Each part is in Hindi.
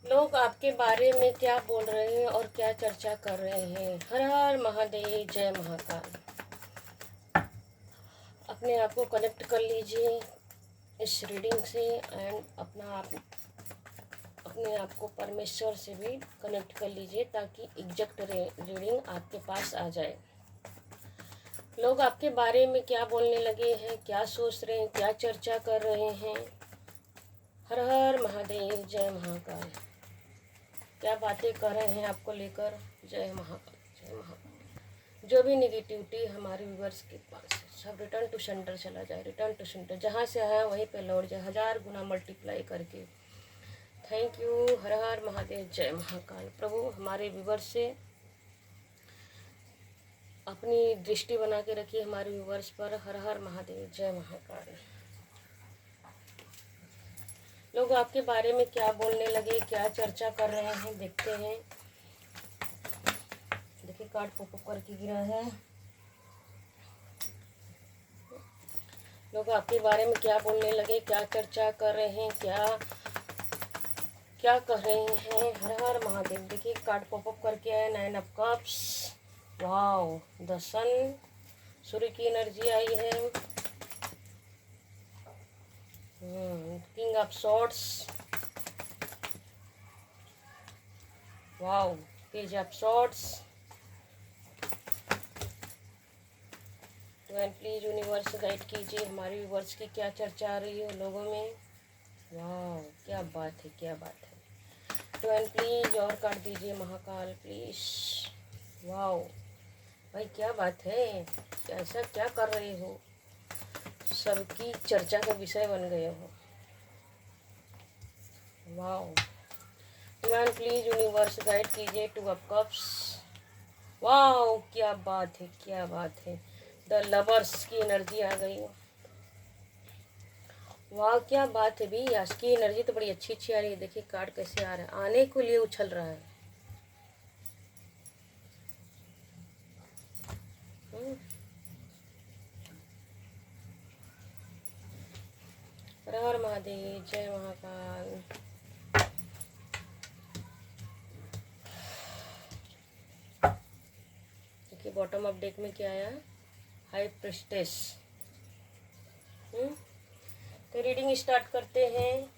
लोग आपके बारे में क्या बोल रहे हैं और क्या चर्चा कर रहे हैं। हर हर महादेव, जय महाकाल। अपने आप को कनेक्ट कर लीजिए इस रीडिंग से एंड अपने आप को परमेश्वर से भी कनेक्ट कर लीजिए ताकि एग्जैक्ट रीडिंग आपके पास आ जाए। लोग आपके बारे में क्या बोलने लगे हैं, क्या सोच रहे हैं, क्या चर्चा कर रहे हैं। हर हर महादेव, जय महाकाल। क्या बातें कर रहे हैं आपको लेकर। जय महाकाल, जय महाकाल। जो भी निगेटिविटी हमारे व्यूवर्स के पास है सब रिटर्न टू सेंटर चला जाए, रिटर्न टू सेंटर। जहाँ से आया वहीं पे लौट जाए, 1000 गुना मल्टीप्लाई करके। Thank you. हर हर महादेव, जय महाकाल। प्रभु हमारे व्यूवर्स से अपनी दृष्टि बना के रखिए हमारे व्यूवर्स पर। हर हर महादेव, जय महाकाल। लोग आपके बारे में क्या बोलने लगे, क्या चर्चा कर रहे हैं, देखते हैं। देखिए कार्ड पॉप करके गिरा है। लोग आपके बारे में क्या बोलने लगे, क्या चर्चा कर रहे हैं, क्या क्या कह रहे हैं। हर हर महादेव। देखिए कार्ड पॉप करके आया 9 ऑफ कप्स। वाओ, द सन, सूर्य की एनर्जी आई है। King of swords. Wow, page of swords. तो एंड प्लीज यूनिवर्स गाइड कीजिए हमारे व्यूवर्स की क्या चर्चा आ रही है लोगों में। वाह, क्या बात है, क्या बात है। तो एंड प्लीज और काट दीजिए महाकाल प्लीज। वाह भाई, क्या बात है, ऐसा क्या कर रहे हो, सबकी चर्चा का विषय बन गए हो। वाह। तो एंड प्लीज यूनिवर्स गाइड कीजिए 2 ऑफ कप्स। वाह, क्या बात है, क्या बात है। द लवर्स की एनर्जी आ गई। वाह, क्या बात है भी। आज की एनर्जी तो बड़ी अच्छी अच्छी आ रही है। देखिए कार्ड कैसे आ रहा है, आने के लिए उछल रहा है। हर हर महादेव, जय महाकाल। देखिए बॉटम ऑफ डेक में क्या आया, हाई प्रिस्टेस। तो रीडिंग स्टार्ट करते हैं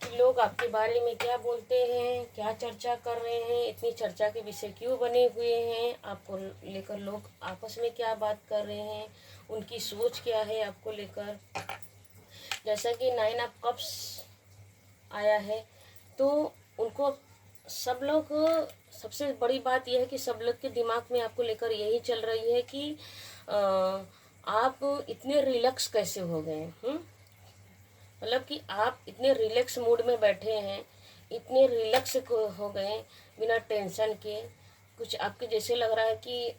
कि लोग आपके बारे में क्या बोलते हैं, क्या चर्चा कर रहे हैं, इतनी चर्चा के विषय क्यों बने हुए हैं, आपको लेकर लोग आपस में क्या बात कर रहे हैं, उनकी सोच क्या है आपको लेकर। जैसा कि 9 ऑफ कप्स आया है तो उनको सब लोग, सबसे बड़ी बात यह है कि सब लोग के दिमाग में आपको लेकर यही चल रही है कि आप इतने रिलैक्स कैसे हो गए। मतलब कि आप इतने रिलैक्स मूड में बैठे हैं, इतने रिलैक्स हो गए बिना टेंशन के। कुछ आपके जैसे लग रहा है कि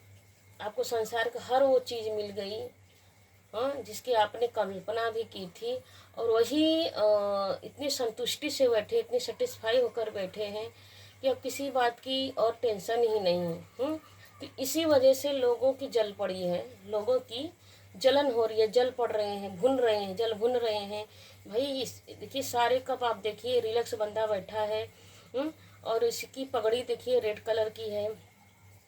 आपको संसार का हर वो चीज़ मिल गई, हाँ, जिसकी आपने कल्पना भी की थी। और वही इतनी संतुष्टि से बैठे, इतने सेटिस्फाई होकर बैठे हैं कि अब किसी बात की और टेंशन ही नहीं है। तो इसी वजह से लोगों की जल पड़ी है, लोगों की जलन हो रही है, जल पड़ रहे हैं, भुन रहे हैं, जल भुन रहे हैं भाई। देखिए सारे कप आप देखिए, रिलैक्स बंदा बैठा है। और इसकी पगड़ी देखिए रेड कलर की है।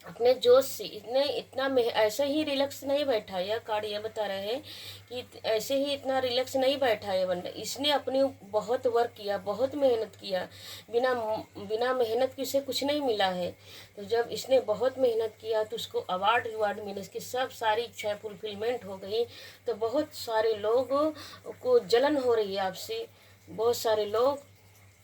अपने जोश से इतना ऐसे ही रिलैक्स नहीं बैठा है। यह कार्ड ये बता रहे हैं कि ऐसे ही इतना रिलैक्स नहीं बैठा है बंदा। इसने अपने बहुत वर्क किया, बहुत मेहनत किया। बिना बिना मेहनत के उसे कुछ नहीं मिला है। तो जब इसने बहुत मेहनत किया तो उसको अवार्ड मिले, इसकी सब सारी इच्छाएं फुलफिलमेंट हो गई। तो बहुत सारे लोग को जलन हो रही है आपसे, बहुत सारे लोग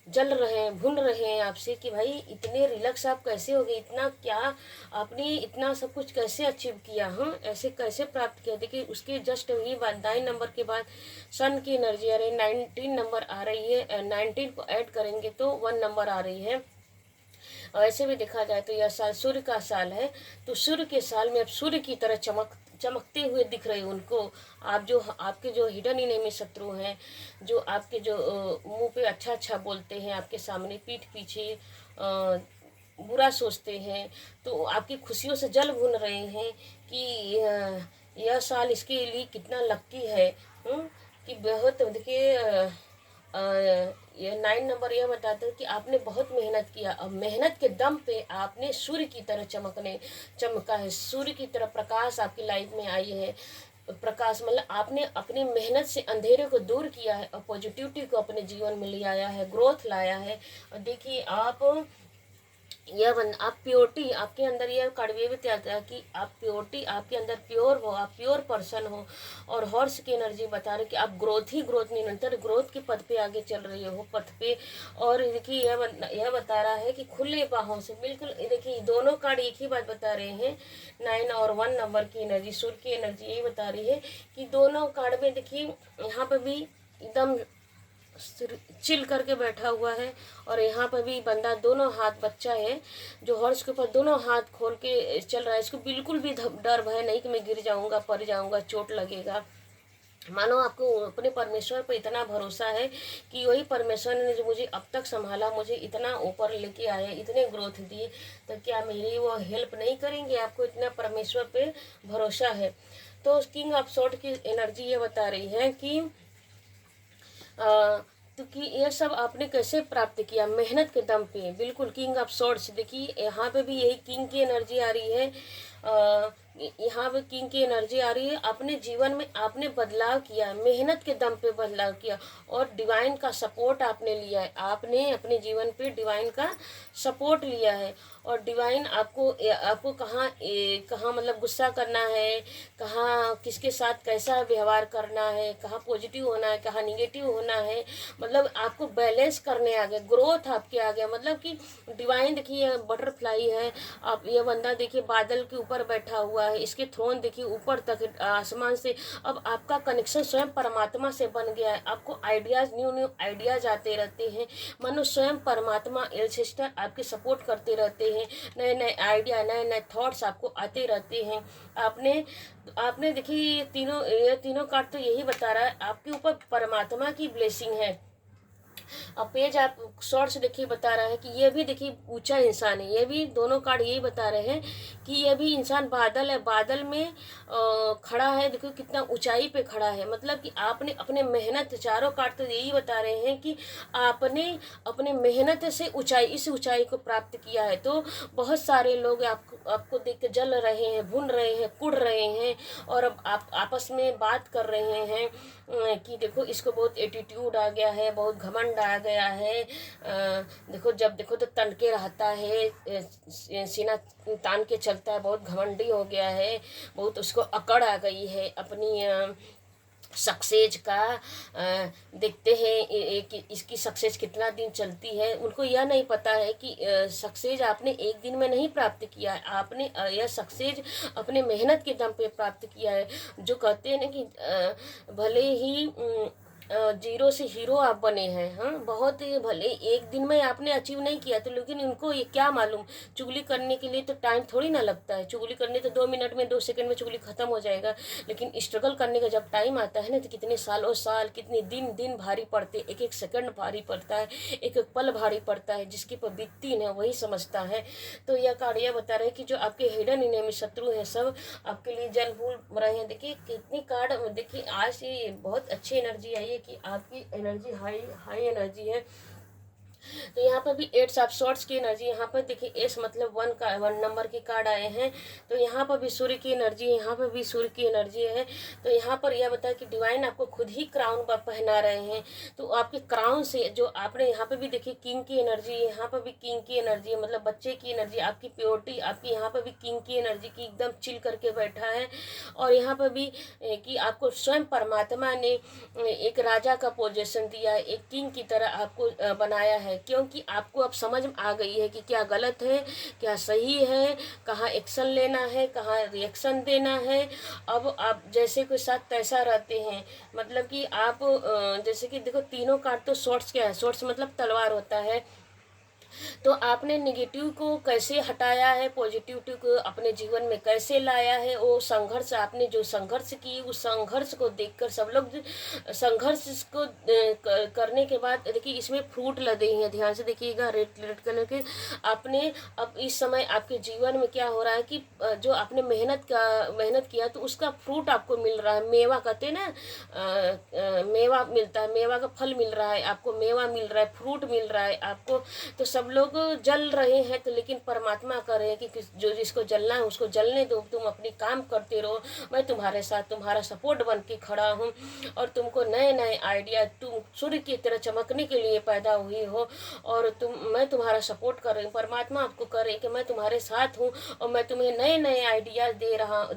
जल रहे हैं, भून रहे हैं आपसे कि भाई इतने रिलैक्स आप कैसे हो गए, इतना क्या आपने इतना सब कुछ कैसे अचीव किया, ऐसे कैसे प्राप्त किया। देखिए उसके जस्ट वही बाद 9 नंबर के बाद सन की एनर्जी आ रही है, 19 नंबर आ रही है। 19 को ऐड करेंगे तो 1 नंबर आ रही है। ऐसे भी देखा जाए तो यह साल सूर्य का साल है। तो सूर्य के साल में अब सूर्य की तरह चमकते हुए दिख रहे हैं उनको। आप जो आपके जो हिडन इनेमी शत्रु हैं, जो आपके जो मुंह पे अच्छा अच्छा बोलते हैं, आपके सामने पीठ पीछे बुरा सोचते हैं, तो आपकी खुशियों से जल भून रहे हैं कि यह साल इसके लिए कितना लकी है। कि बहुत देखिए ये 9 नंबर यह बताता है कि आपने बहुत मेहनत किया, अब मेहनत के दम पे आपने सूर्य की तरह चमका है, सूर्य की तरह प्रकाश आपकी लाइफ में आई है। प्रकाश मतलब आपने अपनी मेहनत से अंधेरे को दूर किया है और पॉजिटिविटी को अपने जीवन में ले आया है, ग्रोथ लाया है। और देखिए आप आप प्योरिटी आपके अंदर, यह कड़वे भी आता है कि आप प्योरिटी आपके अंदर प्योर हो, आप प्योर पर्सन हो। और हॉर्स की एनर्जी बता रहे कि आप ग्रोथ ही ग्रोथ, निरंतर ग्रोथ के पथ पे आगे चल रहे हो, पथ पे। और देखिए यह बता रहा है कि खुले बाहों से, बिल्कुल देखिए दोनों कार्ड एक ही बात बता रहे हैं। 9 और 1 नंबर की एनर्जी, सूर्य की एनर्जी यही बता रही है कि दोनों कार्ड में देखिए यहाँ पर भी एकदम चिल करके बैठा हुआ है। और यहाँ पर भी बंदा दोनों हाथ, बच्चा है जो हॉर्स के ऊपर दोनों हाथ खोल के चल रहा है। इसको बिल्कुल भी डर भय नहीं कि मैं गिर जाऊंगा, पड़ जाऊंगा, चोट लगेगा। मानो आपको अपने परमेश्वर पर इतना भरोसा है कि वही परमेश्वर ने जो मुझे अब तक संभाला, मुझे इतना ऊपर लेके आए, इतने ग्रोथ दिए, तो क्या मेरी वो हेल्प नहीं करेंगे? आपको इतना परमेश्वर पे भरोसा है। तो किंग ऑफ सॉर्ड की एनर्जी ये बता रही है कि तो कि ये सब आपने कैसे प्राप्त किया? मेहनत के दम पे, बिल्कुल। किंग ऑफ सॉर्ड्स देखिए यहाँ पे भी यही किंग की एनर्जी आ रही है। यहाँ पे किंग की एनर्जी आ रही है। अपने जीवन में आपने बदलाव किया, मेहनत के दम पे बदलाव किया और डिवाइन का सपोर्ट आपने लिया है। आपने अपने जीवन पे डिवाइन का सपोर्ट लिया है। और डिवाइन आपको कहाँ कहाँ मतलब गुस्सा करना है, कहाँ किसके साथ कैसा व्यवहार करना है, कहाँ पॉजिटिव होना है, कहाँ निगेटिव होना है, मतलब आपको बैलेंस करने आ गया, ग्रोथ आपके आ गया। मतलब कि डिवाइन देखिए बटरफ्लाई है, आप ये बंदा देखिए बादल के ऊपर बैठा हुआ है, इसके थ्रोन देखिए ऊपर तक आसमान से। अब आपका कनेक्शन स्वयं परमात्मा से बन गया है। आपको आइडियाज, न्यू आइडियाज आते रहते हैं। मानो स्वयं परमात्मा एल्सेस्टर आपके सपोर्ट करते रहते हैं। नए नए आइडिया, नए नए थॉट्स आपको आते रहते हैं। आपने देखिए ये तीनों कार्ड तो यही बता रहा है आपके ऊपर परमात्मा की ब्लेसिंग है। अब पेज आप शॉर्ट से देखिए बता रहा है कि ये भी देखिए ऊंचा इंसान है। ये भी दोनों कार्ड यही बता रहे हैं कि ये भी इंसान बादल है, बादल में खड़ा है। देखो कितना ऊंचाई पे खड़ा है। मतलब कि आपने अपने मेहनत, चारों कार्ड तो यही बता रहे हैं कि आपने अपने मेहनत से इस ऊंचाई को प्राप्त किया है। तो बहुत सारे लोग आपको देख के जल रहे हैं, भून रहे हैं, कुड़ रहे हैं और अब आप आपस में बात कर रहे हैं कि देखो इसको बहुत एटीट्यूड आ गया है, बहुत घमंड आ गया है। देखो जब देखो तो तन के रहता है, सीना तान के चलता है, बहुत घमंडी हो गया है, बहुत उसको अकड़ आ गई है अपनी सक्सेस का। देखते हैं कि इसकी सक्सेस कितना दिन चलती है। उनको यह नहीं पता है कि सक्सेस आपने एक दिन में नहीं प्राप्त किया है। आपने यह सक्सेस अपने मेहनत के दम पे प्राप्त किया है। जो कहते हैं ना कि भले ही जीरो से हीरो आप बने हैं। हाँ, बहुत भले एक दिन में आपने अचीव नहीं किया तो, लेकिन उनको ये क्या मालूम, चुगली करने के लिए तो टाइम थोड़ी ना लगता है। चुगली करने तो 2 मिनट में, 2 सेकंड में चुगली खत्म हो जाएगा। लेकिन स्ट्रगल करने का जब टाइम आता है ना, तो कितने सालों साल, कितने दिन भारी पड़ते, एक एक सेकंड भारी पड़ता है, एक एक पल भारी पड़ता है। जिसके पर बीतती है वही समझता है। तो यह कार्ड यह बता रहे हैं कि जो आपके हिडन इनेमी शत्रु हैं, सब आपके लिए जल भूल रहे हैं। देखिए कितनी कार्ड, देखिए आज ये बहुत अच्छी एनर्जी आई है कि आपकी एनर्जी हाई एनर्जी है। तो यहाँ पर भी 8 ऑफ शॉर्ट्स की एनर्जी, यहाँ पर देखिए एस मतलब 1 नंबर के कार्ड आए हैं। तो यहाँ पर भी सूर्य की एनर्जी है, यहाँ पर भी सूर्य की एनर्जी है। तो यहाँ पर यह बताया कि डिवाइन आपको खुद ही क्राउन पहना रहे हैं। तो आपके क्राउन से जो आपने, यहाँ पर भी देखिए किंग की एनर्जी, यहाँ पर भी किंग की एनर्जी है, मतलब बच्चे की एनर्जी, आपकी प्योरिटी, आपकी यहाँ पर भी किंग की एनर्जी की एकदम चिल करके बैठा है। और यहाँ पर भी कि आपको स्वयं परमात्मा ने एक राजा का पोजीशन दिया है, एक किंग की तरह आपको बनाया है। क्योंकि आपको अब समझ आ गई है कि क्या गलत है, क्या सही है, कहाँ एक्शन लेना है, कहाँ रिएक्शन देना है। अब आप जैसे कोई साथ तैसा रहते हैं। मतलब कि आप जैसे कि देखो तीनों कार्ड तो शॉर्ट्स क्या है, शॉर्ट्स मतलब तलवार होता है। तो आपने निगेटिव को कैसे हटाया है, पॉजिटिविटी को अपने जीवन में कैसे लाया है, वो संघर्ष आपने जो संघर्ष की, उस संघर्ष को देखकर सब लोग संघर्ष को करने के बाद देखिए इसमें फ्रूट लदे हैं, ध्यान से देखिएगा, रेड रेड कलर के। आपने अब इस समय आपके जीवन में क्या हो रहा है कि जो आपने मेहनत किया तो उसका फ्रूट आपको मिल रहा है, मेवा कहते हैं ना, मेवा मिलता है, मेवा का फल मिल रहा है आपको, मेवा मिल रहा है, फ्रूट मिल रहा है आपको। तो सब लोग जल रहे हैं तो लेकिन परमात्मा कर रहे हैं कि जो जिसको जलना है उसको जलने दो, तुम अपनी काम करते रहो, मैं तुम्हारे साथ तुम्हारा सपोर्ट बन के खड़ा हूँ। और तुमको नए नए आइडिया, तुम सूर्य की तरह चमकने के लिए पैदा हुई हो, और मैं तुम्हारा सपोर्ट कर रही हूँ, परमात्मा आपको कर रही है कि मैं तुम्हारे साथ हूँ और मैं तुम्हें नए नए आइडियाज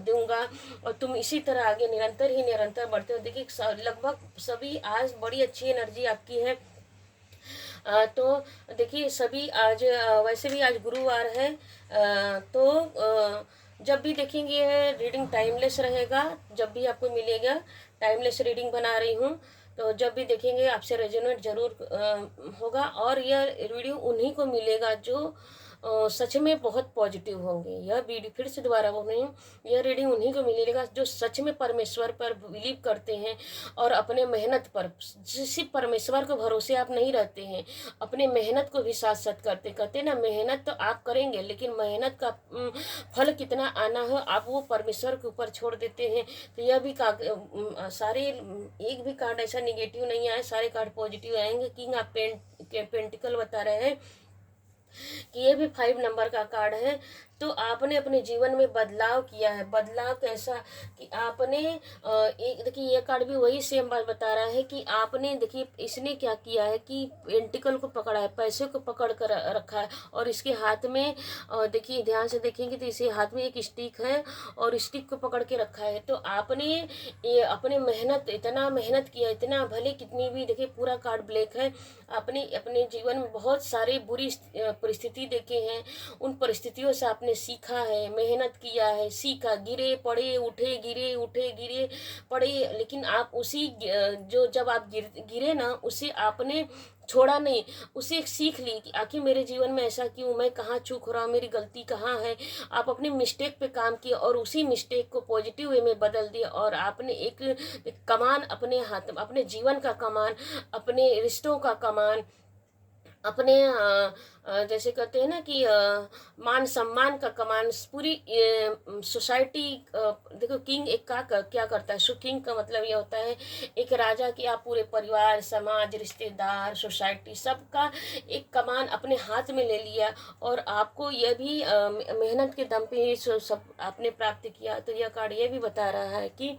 दूंगा, और तुम इसी तरह आगे निरंतर बढ़ते हो। देखिए लगभग सभी आज बड़ी अच्छी एनर्जी आपकी है। तो देखिए सभी आज वैसे भी आज गुरुवार है, तो जब भी देखेंगे रीडिंग टाइमलेस रहेगा, जब भी आपको मिलेगा टाइमलेस रीडिंग बना रही हूँ, तो जब भी देखेंगे आपसे रेजोनेट जरूर होगा। और यह वीडियो उन्हीं को मिलेगा जो सच में बहुत पॉजिटिव होंगे। यह वीडियो फिर से दोबारा बोल रही हूँ, यह रीडिंग उन्हीं को मिलेगा जो सच में परमेश्वर पर बिलीव करते हैं और अपने मेहनत पर, सिर्फ परमेश्वर को भरोसे आप नहीं रहते हैं, अपने मेहनत को भी साथ साथ करते ना, मेहनत तो आप करेंगे लेकिन मेहनत का फल कितना आना हो आप वो परमेश्वर के ऊपर छोड़ देते हैं। तो यह भी सारे एक भी कार्ड ऐसा निगेटिव नहीं आए, सारे कार्ड पॉजिटिव आएंगे। किंग ऑफ पेंटिकल बता रहे हैं कि ये भी 5 नंबर का कार्ड है। तो आपने अपने जीवन में बदलाव किया है। बदलाव कैसा कि आपने एक देखिए ये कार्ड भी वही सेम बात बता रहा है कि आपने देखिए इसने क्या किया है कि पेंटिकल को पकड़ा है, पैसे को पकड़ कर रखा है, और इसके हाथ में देखिए ध्यान से देखेंगे तो इसे हाथ में एक स्टिक है और स्टिक को पकड़ के रखा है। तो आपने ये अपने इतना मेहनत किया, इतना भले कितनी भी, देखिए पूरा कार्ड ब्लैक है, आपने अपने जीवन में बहुत सारे बुरी परिस्थिति देखे हैं, उन परिस्थितियों से आपने सीखा है, मेहनत किया है, सीखा, गिरे पड़े उठे, गिरे उठे गिरे पड़े, लेकिन आप उसी जो जब आप गिरे ना, उसे आपने छोड़ा नहीं, उसे एक सीख ली कि आखिर मेरे जीवन में ऐसा क्यों, मैं कहाँ चूक हो रहा हूँ, मेरी गलती कहाँ है। आप अपने मिस्टेक पे काम किए और उसी मिस्टेक को पॉजिटिव वे में बदल दिया, और आपने एक कमान अपने हाथ में, अपने जीवन का कमान, अपने रिश्तों का कमान, अपने जैसे कहते हैं ना कि मान सम्मान का कमान, पूरी सोसाइटी। देखो किंग एक क्या करता है, किंग का मतलब ये होता है एक राजा की आप पूरे परिवार, समाज, रिश्तेदार, सोसाइटी सबका एक कमान अपने हाथ में ले लिया, और आपको यह भी मेहनत के दम पे ही सब आपने प्राप्त किया। तो यह कार्ड ये भी बता रहा है कि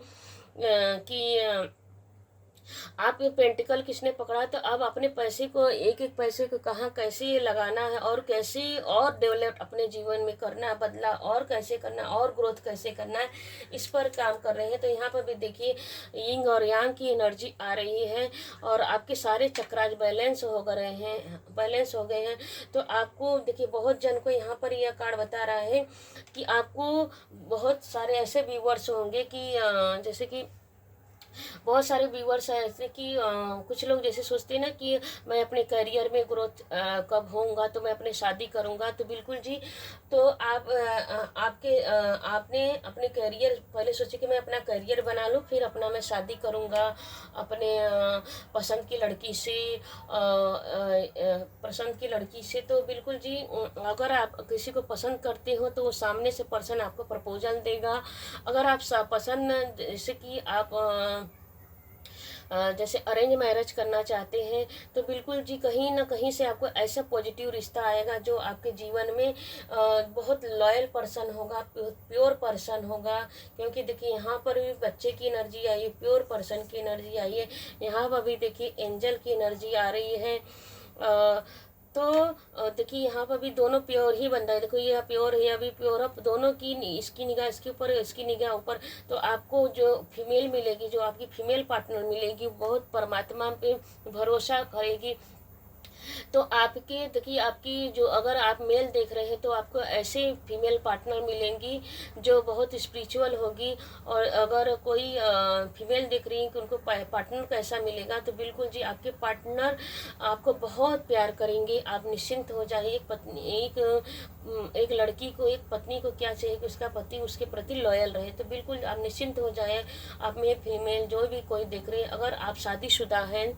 आप ये पेंटिकल किसने पकड़ा, तो अब अपने पैसे को, एक एक पैसे को कहाँ कैसे लगाना है और कैसे और डेवलप अपने जीवन में करना है, बदला और कैसे करना, और ग्रोथ कैसे करना है, इस पर काम कर रहे हैं। तो यहाँ पर भी देखिए यिंग और यांग की एनर्जी आ रही है, और आपके सारे चक्राज बैलेंस हो गए हैं। तो आपको देखिए बहुत जन को यहाँ पर यह कार्ड बता रहा है कि आपको बहुत सारे ऐसे व्यूअर्स होंगे कि जैसे कि बहुत सारे व्यूअर्स हैं ऐसे कि कुछ लोग जैसे सोचते हैं ना कि मैं अपने करियर में ग्रोथ कब होऊंगा, तो मैं अपने शादी करूंगा। तो बिल्कुल जी, तो आपने अपने करियर पहले सोचे कि मैं अपना करियर बना लूँ, फिर अपना मैं शादी करूंगा अपने पसंद की लड़की से। तो बिल्कुल जी, अगर आप किसी को पसंद करते हो तो वो सामने से पर्सन आपको प्रपोजल देगा। अगर आप पसंद, जैसे कि आप जैसे अरेंज मैरिज करना चाहते हैं, तो बिल्कुल जी कहीं ना कहीं से आपको ऐसा पॉजिटिव रिश्ता आएगा जो आपके जीवन में बहुत लॉयल पर्सन होगा, प्योर पर्सन होगा। क्योंकि देखिए यहाँ पर भी बच्चे की एनर्जी आई है, प्योर पर्सन की एनर्जी आई है, यहाँ पर भी देखिए एंजल की एनर्जी आ रही है। तो देखिए यहाँ पर भी दोनों प्योर ही बन रहा है। देखो ये प्योर है, अभी प्योर, अब दोनों की, इसकी निगाह इसके ऊपर, इसकी निगाह ऊपर। तो आपको जो फीमेल मिलेगी, जो आपकी फीमेल पार्टनर मिलेगी, बहुत परमात्मा पे भरोसा करेगी, तो आपके देखिए, आपकी जो अगर आप मेल देख रहे हैं तो आपको ऐसे फीमेल पार्टनर मिलेंगी जो बहुत स्पिरिचुअल होगी। और अगर कोई फीमेल देख रही है कि उनको पार्टनर कैसा मिलेगा, तो बिल्कुल जी आपके पार्टनर आपको बहुत प्यार करेंगे। आप निश्चिंत हो जाइए। एक लड़की को, एक पत्नी को क्या चाहिए कि उसका पति उसके प्रति लॉयल रहे। तो बिल्कुल आप निश्चिंत हो जाए। आप में फीमेल जो भी कोई देख रही है, अगर आप शादीशुदा हैं,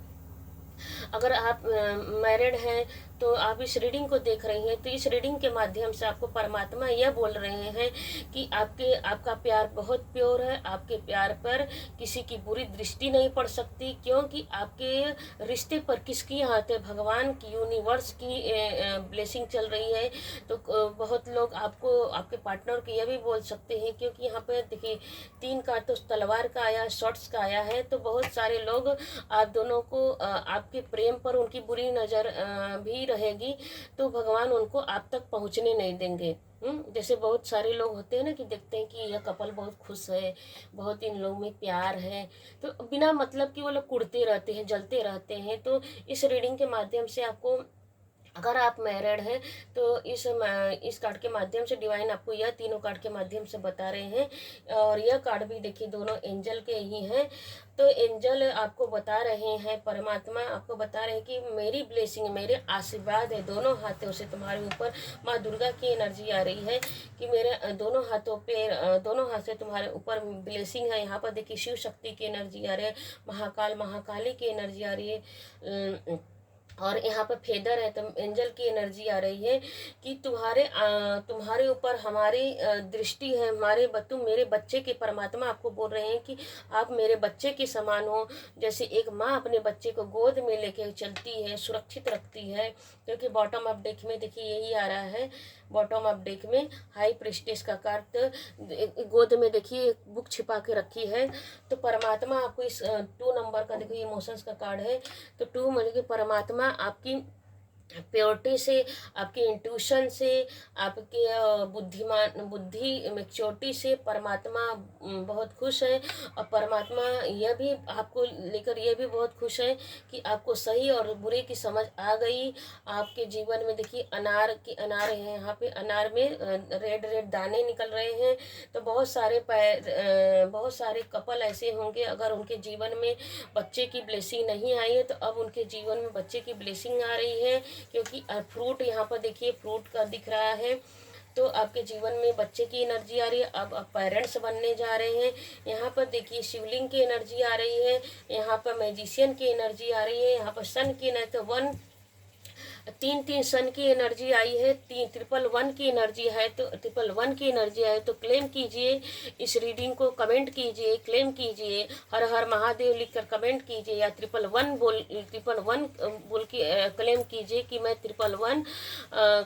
अगर आप मैरिड हैं, तो आप इस रीडिंग को देख रही हैं, तो इस रीडिंग के माध्यम से आपको परमात्मा यह बोल रहे हैं कि आपका प्यार बहुत प्योर है। आपके प्यार पर किसी की बुरी दृष्टि नहीं पड़ सकती, क्योंकि आपके रिश्ते पर किसकी हाथ है? भगवान की, यूनिवर्स की ब्लेसिंग चल रही है। तो बहुत लोग आपको, आपके पार्टनर को यह भी बोल सकते हैं, क्योंकि यहाँ पर देखिए 3 का तो तलवार का आया, शॉर्ट्स का आया है। तो बहुत सारे लोग आप दोनों को, आपके प्रेम पर उनकी बुरी नज़र भी रहेगी, तो भगवान उनको आप तक पहुंचने नहीं देंगे। जैसे बहुत सारे लोग होते हैं ना कि देखते हैं कि यह कपल बहुत खुश है, बहुत इन लोगों में प्यार है, तो बिना मतलब कि वो लोग कुड़ते रहते हैं, जलते रहते हैं। तो इस रीडिंग के माध्यम से आपको, अगर आप मैरिड हैं, तो इस कार्ड के माध्यम से डिवाइन आपको यह तीनों कार्ड के माध्यम से बता रहे हैं। और यह कार्ड भी देखिए दोनों एंजल के ही हैं। तो एंजल आपको बता रहे हैं, परमात्मा आपको बता रहे हैं कि मेरी ब्लेसिंग, मेरे आशीर्वाद है दोनों हाथों से तुम्हारे ऊपर। माँ दुर्गा की एनर्जी आ रही है कि मेरे दोनों हाथों पे, दोनों हाथ से तुम्हारे ऊपर ब्लेसिंग है। यहाँ पर देखिए शिव शक्ति की एनर्जी आ रही है, महाकाल महाकाली की एनर्जी आ रही है, और यहाँ पर फेदर है। तो एंजल की एनर्जी आ रही है कि तुम्हारे ऊपर हमारी दृष्टि है। तुम मेरे बच्चे के, परमात्मा आपको बोल रहे हैं कि आप मेरे बच्चे के समान हो। जैसे एक माँ अपने बच्चे को गोद में लेके चलती है, सुरक्षित रखती है। क्योंकि बॉटम अप डेक में देखिए यही आ रहा है, बॉटम अप डेक में हाई प्रिस्टेस का कार्ड, गोद में देखिए एक बुक छिपा के रखी है। तो परमात्मा आपको इस 2 नंबर का देखिए इमोशंस का कार्ड है। तो 2 मतलब कि परमात्मा आपकी प्योरिटी से, आपके इंट्यूशन से, आपके बुद्धि मैच्योरिटी से परमात्मा बहुत खुश है। और परमात्मा यह भी आपको लेकर यह भी बहुत खुश है कि आपको सही और बुरे की समझ आ गई। आपके जीवन में देखिए अनार है, यहाँ पे अनार में रेड रेड दाने निकल रहे हैं। तो बहुत सारे कपल ऐसे होंगे, अगर उनके जीवन में बच्चे की ब्लेसिंग नहीं आई है, तो अब उनके जीवन में बच्चे की ब्लेसिंग आ रही है। क्योंकि फ्रूट यहाँ पर देखिए फ्रूट का दिख रहा है। तो आपके जीवन में बच्चे की एनर्जी आ रही है, अब आप पेरेंट्स बनने जा रहे हैं। यहाँ पर देखिए शिवलिंग की एनर्जी आ रही है, यहाँ पर मैजिशियन की एनर्जी आ रही है, यहाँ पर सन की एनर्जी, तो 3 सन की एनर्जी आई है, 311 की एनर्जी है। तो 111 की एनर्जी है। तो क्लेम कीजिए इस रीडिंग को, कमेंट कीजिए, क्लेम कीजिए, हर हर महादेव लिखकर कमेंट कीजिए, या 111 बोल के क्लेम कीजिए कि मैं 111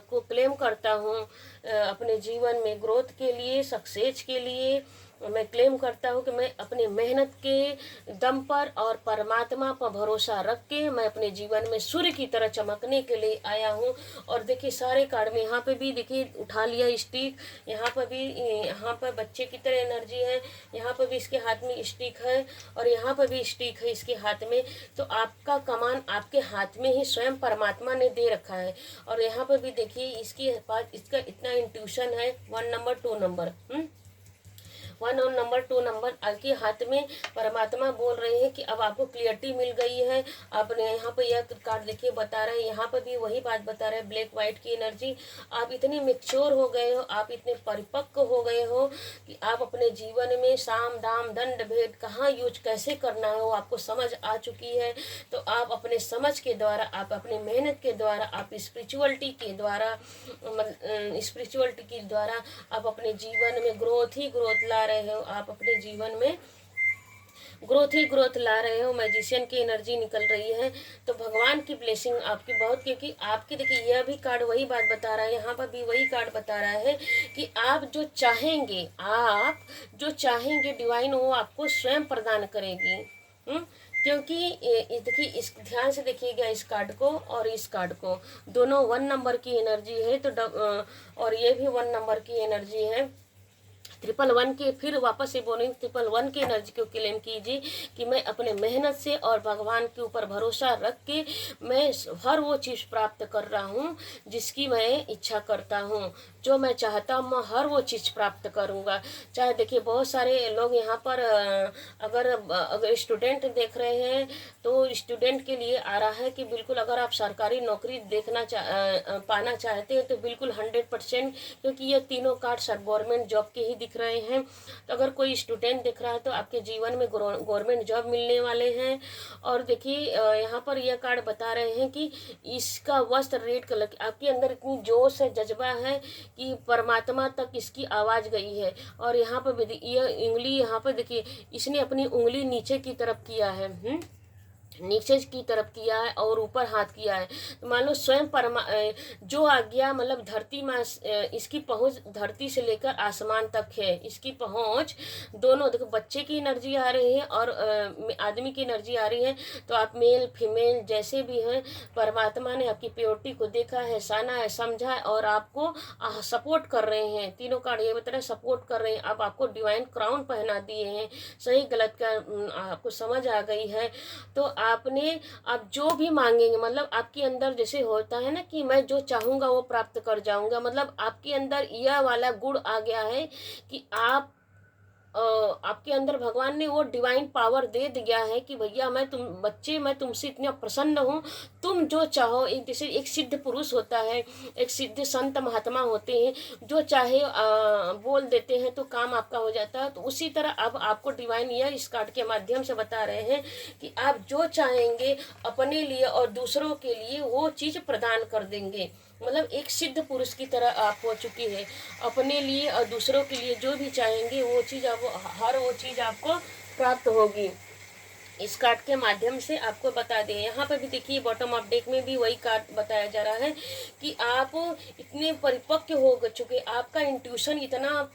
को क्लेम करता हूँ अपने जीवन में ग्रोथ के लिए, सक्सेस के लिए। मैं क्लेम करता हूँ कि मैं अपनी मेहनत के दम पर और परमात्मा पर भरोसा रख के मैं अपने जीवन में सूर्य की तरह चमकने के लिए आया हूँ। और देखिए सारे कार्ड में यहाँ पे भी देखिए उठा लिया स्टिक, यहाँ पर भी, यहाँ पर बच्चे की तरह एनर्जी है, यहाँ पर भी इसके हाथ में स्टिक है, और यहाँ पर भी स्टिक है इसके हाथ में। तो आपका कमान आपके हाथ में ही स्वयं परमात्मा ने दे रखा है। और यहाँ पर भी देखिए इसके पास इसका इतना इंट्यूशन है, 1 नंबर 2 नंबर, 1 और नंबर 2 नंबर आपके हाथ में परमात्मा बोल रहे हैं कि अब आपको क्लियरिटी मिल गई है। आपने यहाँ पर यह कार्ड देखिए बता रहे हैं, यहाँ पर भी वही बात बता रहे हैं, ब्लैक व्हाइट की एनर्जी। आप इतने मैच्योर हो गए हो, आप इतने परिपक्व हो गए हो कि आप अपने जीवन में साम दाम दंड भेद कहाँ यूज कैसे करना है वो आपको समझ आ चुकी है। तो आप अपने समझ के द्वारा, आप अपनी मेहनत के द्वारा, आप स्पिरिचुअलिटी के द्वारा आप अपने जीवन में ग्रोथ ही ग्रोथ ला रहे हो। आप अपने जीवन में ग्रोथ ही ग्रोथ ला रहे हो। मैजिशियन की एनर्जी निकल रही है। तो भगवान की ब्लेसिंग आपकी बहुत, क्योंकि आपकी देखिए यह भी कार्ड वही बात बता रहा है, यहाँ पर भी वही कार्ड बता रहा है कि आप जो चाहेंगे डिवाइन वो आपको स्वयं प्रदान करेगी। क्योंकि देखिए इस ध्यान से देखिएगा इस कार्ड को और इस कार्ड को, दोनों 1 नंबर की एनर्जी है। तो और ये भी 1 नंबर की एनर्जी है। 111 के फिर वापस से बोलेंगे 111 के एनर्जी को क्लेम कीजिए कि मैं अपने मेहनत से और भगवान के ऊपर भरोसा रख के मैं हर वो चीज़ प्राप्त कर रहा हूँ जिसकी मैं इच्छा करता हूँ। जो मैं चाहता हूँ मैं हर वो चीज़ प्राप्त करूँगा। चाहे देखिए बहुत सारे लोग यहाँ पर अगर स्टूडेंट देख रहे हैं तो स्टूडेंट के लिए आ रहा है कि बिल्कुल अगर आप सरकारी नौकरी पाना चाहते हैं तो बिल्कुल 100%, क्योंकि ये तीनों कार्ड सब गवर्नमेंट जॉब के ही दिख रहे हैं। तो अगर कोई स्टूडेंट दिख रहा है तो आपके जीवन में गवर्नमेंट जॉब मिलने वाले हैं। और देखिए यहाँ पर यह कार्ड बता रहे हैं कि इसका वस्त्र रेड कलर की, आपके अंदर इतनी जोश है, जज्बा है कि परमात्मा तक इसकी आवाज़ गई है। और यहाँ पर ये उंगली, यहाँ पर देखिए इसने अपनी उंगली नीचे की तरफ किया है, नीचे की तरफ किया है और ऊपर हाथ किया है। तो मान लो स्वयं जो आज्ञा मतलब धरती में इसकी पहुंच धरती से लेकर आसमान तक है, इसकी पहुंच दोनों। देखो बच्चे की एनर्जी आ रही है और आदमी की एनर्जी आ रही है। तो आप मेल फीमेल जैसे भी हैं, परमात्मा ने आपकी प्योरिटी को देखा है, जाना है, समझा है और आपको सपोर्ट कर रहे हैं। तीनों कार्ड ये बता रहे सपोर्ट कर रहे हैं। अब आपको डिवाइन क्राउन पहना दिए हैं, सही गलत का आपको समझ आ गई है। तो आपने आप जो भी मांगेंगे, मतलब आपके अंदर जैसे होता है ना कि मैं जो चाहूँगा वो प्राप्त कर जाऊँगा, मतलब आपके अंदर यह वाला गुण आ गया है कि आपके अंदर भगवान ने वो डिवाइन पावर दे दिया है कि भैया मैं तुमसे इतना प्रसन्न हूँ, तुम जो चाहो। एक जैसे एक सिद्ध पुरुष होता है, एक सिद्ध संत महात्मा होते हैं, जो चाहे बोल देते हैं तो काम आपका हो जाता है। तो उसी तरह अब आपको डिवाइन यह इस कार्ड के माध्यम से बता रहे हैं कि आप जो चाहेंगे अपने लिए और दूसरों के लिए वो चीज़ प्रदान कर देंगे। मतलब एक सिद्ध पुरुष की तरह आप हो चुकी है। अपने लिए और दूसरों के लिए जो भी चाहेंगे वो चीज़ हर वो चीज़ आपको प्राप्त होगी। इस कार्ड के माध्यम से आपको बता दें। यहाँ पर भी देखिए बॉटम ऑफ डेक में भी वही कार्ड बताया जा रहा है कि आप इतने परिपक्व हो चुके, आपका इंट्यूशन इतना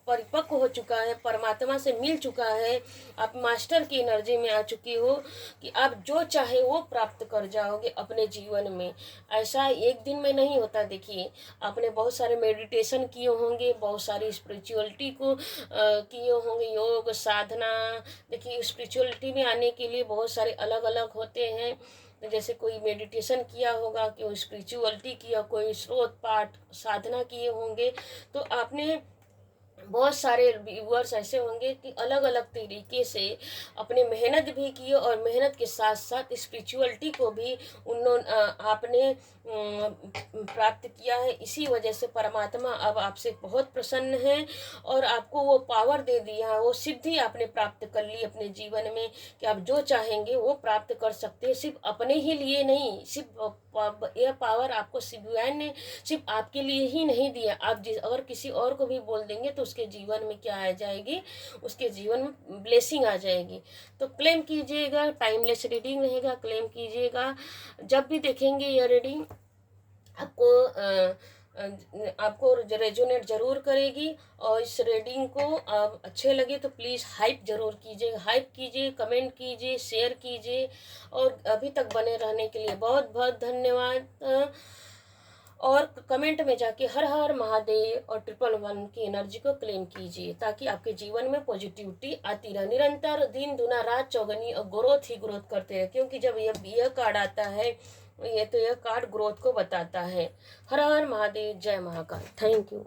परिपक्व हो चुका है, परमात्मा से मिल चुका है, आप मास्टर की एनर्जी में आ चुकी हो कि आप जो चाहे वो प्राप्त कर जाओगे अपने जीवन में। ऐसा एक दिन में नहीं होता। देखिए आपने बहुत सारे मेडिटेशन किए होंगे, बहुत सारी स्पिरिचुअलिटी को किए होंगे, योग साधना। देखिए स्पिरिचुअलिटी में आने के लिए बहुत सारे अलग अलग होते हैं। जैसे कोई मेडिटेशन किया होगा, कोई स्पिरिचुअलिटी किया, कोई स्रोत पाठ साधना किए होंगे। तो आपने बहुत सारे व्यूअर्स ऐसे होंगे कि अलग अलग तरीके से अपने मेहनत भी की और मेहनत के साथ साथ स्पिरिचुअलिटी को भी आपने प्राप्त किया है। इसी वजह से परमात्मा अब आपसे बहुत प्रसन्न है और आपको वो पावर दे दिया है, वो सिद्धि आपने प्राप्त कर ली अपने जीवन में कि आप जो चाहेंगे वो प्राप्त कर सकते हैं। सिर्फ अपने ही लिए नहीं, सिर्फ यह पावर आपको शिवयान ने सिर्फ आपके लिए ही नहीं दिया। आप अगर किसी और को भी बोल देंगे तो उसके जीवन में क्या आ जाएगी, उसके जीवन में ब्लेसिंग आ जाएगी। तो क्लेम कीजिएगा, टाइमलेस रीडिंग रहेगा, क्लेम कीजिएगा। जब भी देखेंगे यह रीडिंग आपको रेजोनेट जरूर करेगी। और इस रीडिंग को अच्छे लगे तो प्लीज़ हाइप जरूर कीजिए, हाइप कीजिए, कमेंट कीजिए, शेयर कीजिए। और अभी तक बने रहने के लिए बहुत बहुत धन्यवाद। और कमेंट में जाके हर हर महादेव और 111 की एनर्जी को क्लेम कीजिए ताकि आपके जीवन में पॉजिटिविटी आती रहे। निरंतर दिन दुना रात चौगनी और ग्रोथ ही ग्रोथ करते रहे, क्योंकि जब यह कार्ड आता है यह कार्ड ग्रोथ को बताता है। हर हर महादेव, जय महाकाल। Thank you.